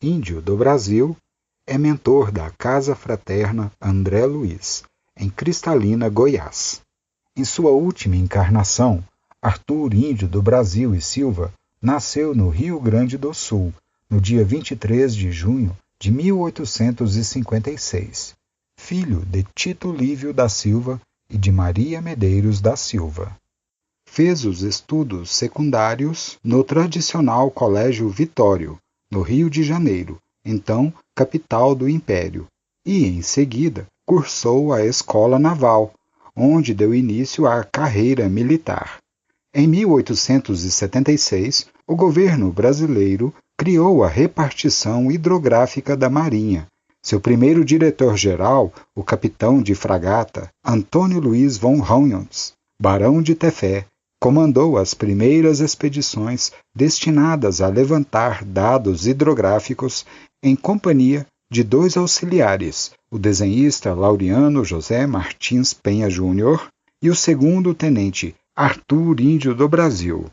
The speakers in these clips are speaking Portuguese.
índio do Brasil, é mentor da Casa Fraterna André Luiz, em Cristalina, Goiás. Em sua última encarnação, Arthur Índio do Brasil e Silva nasceu no Rio Grande do Sul, no dia 23 de junho de 1856, filho de Tito Lívio da Silva e de Maria Medeiros da Silva. Fez os estudos secundários no tradicional Colégio Vitório, no Rio de Janeiro, então capital do Império, e, em seguida, cursou a Escola Naval, onde deu início à carreira militar. Em 1876, o governo brasileiro criou a repartição hidrográfica da Marinha. Seu primeiro diretor-geral, o capitão de fragata Antônio Luiz von Hoyans, barão de Tefé, comandou as primeiras expedições destinadas a levantar dados hidrográficos em companhia de dois auxiliares, o desenhista Laureano José Martins Penha Júnior e o segundo-tenente Arthur Índio do Brasil.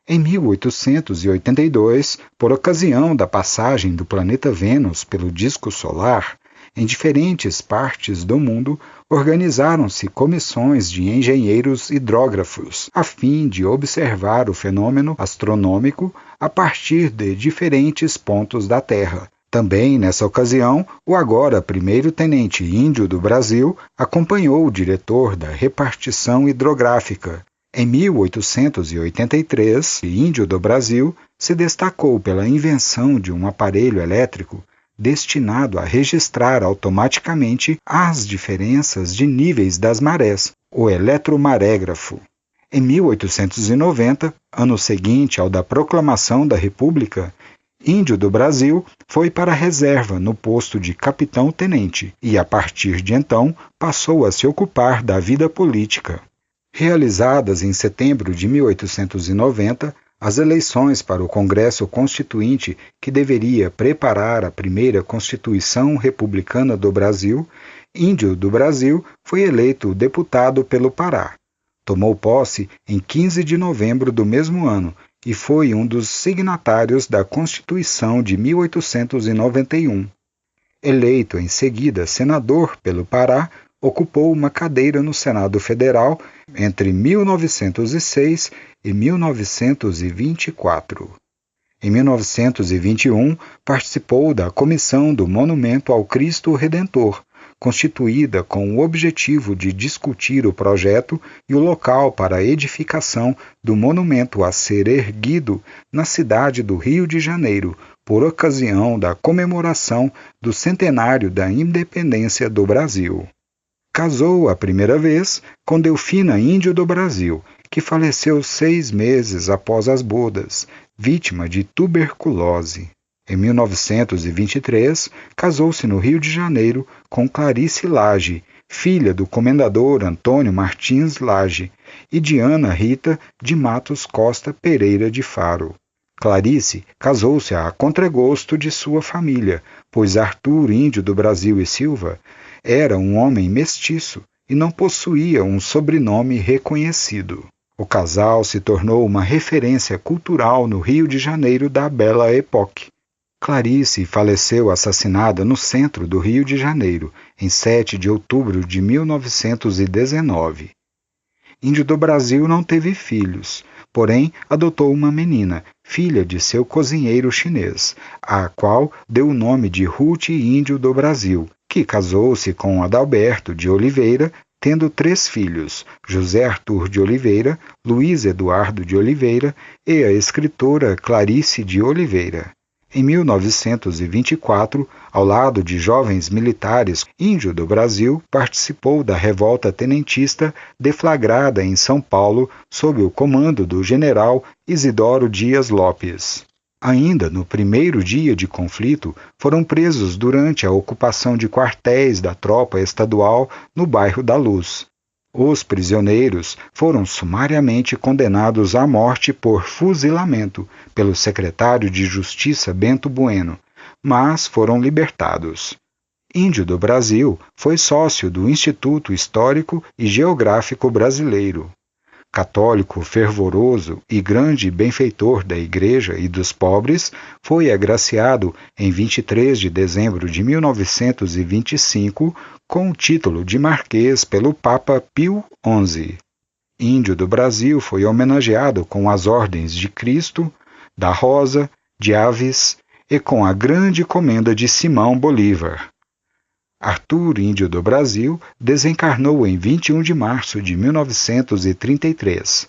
Em 1882, por ocasião da passagem do planeta Vênus pelo disco solar, em diferentes partes do mundo, organizaram-se comissões de engenheiros hidrógrafos, a fim de observar o fenômeno astronômico a partir de diferentes pontos da Terra. Também, nessa ocasião, o agora primeiro-tenente Índio do Brasil acompanhou o diretor da repartição hidrográfica. Em 1883, Índio do Brasil se destacou pela invenção de um aparelho elétrico destinado a registrar automaticamente as diferenças de níveis das marés, o eletromarégrafo. Em 1890, ano seguinte ao da proclamação da República, Índio do Brasil foi para a reserva no posto de capitão-tenente e, a partir de então, passou a se ocupar da vida política. Realizadas em setembro de 1890, as eleições para o Congresso Constituinte, que deveria preparar a primeira Constituição Republicana do Brasil, Índio do Brasil foi eleito deputado pelo Pará. Tomou posse em 15 de novembro do mesmo ano e foi um dos signatários da Constituição de 1891. Eleito em seguida senador pelo Pará, ocupou uma cadeira no Senado Federal entre 1906 e 1924. Em 1921, participou da Comissão do Monumento ao Cristo Redentor, constituída com o objetivo de discutir o projeto e o local para a edificação do monumento a ser erguido na cidade do Rio de Janeiro, por ocasião da comemoração do centenário da independência do Brasil. Casou a primeira vez com Delfina Índio do Brasil, que faleceu 6 meses após as bodas, vítima de tuberculose. Em 1923, casou-se no Rio de Janeiro com Clarice Lage, filha do comendador Antônio Martins Lage, e de Ana Rita de Matos Costa Pereira de Faro. Clarice casou-se a contragosto de sua família, pois Arthur Índio do Brasil e Silva era um homem mestiço e não possuía um sobrenome reconhecido. O casal se tornou uma referência cultural no Rio de Janeiro da Belle Époque. Clarice faleceu assassinada no centro do Rio de Janeiro, em 7 de outubro de 1919. Índio do Brasil não teve filhos, porém adotou uma menina, filha de seu cozinheiro chinês, a qual deu o nome de Ruth Índio do Brasil, que casou-se com Adalberto de Oliveira, tendo 3 filhos, José Arthur de Oliveira, Luiz Eduardo de Oliveira e a escritora Clarice de Oliveira. Em 1924, ao lado de jovens militares, Índio do Brasil participou da revolta tenentista deflagrada em São Paulo sob o comando do general Isidoro Dias Lopes. Ainda no primeiro dia de conflito, foram presos durante a ocupação de quartéis da tropa estadual no bairro da Luz. Os prisioneiros foram sumariamente condenados à morte por fuzilamento pelo secretário de Justiça Bento Bueno, mas foram libertados. Índio do Brasil foi sócio do Instituto Histórico e Geográfico Brasileiro. católico fervoroso e grande benfeitor da Igreja e dos pobres, foi agraciado em 23 de dezembro de 1925 com o título de Marquês pelo Papa Pio XI. Índio do Brasil foi homenageado com as Ordens de Cristo, da Rosa, de Aves e com a Grande Comenda de Simão Bolívar. Arthur Índio do Brasil desencarnou em 21 de março de 1933.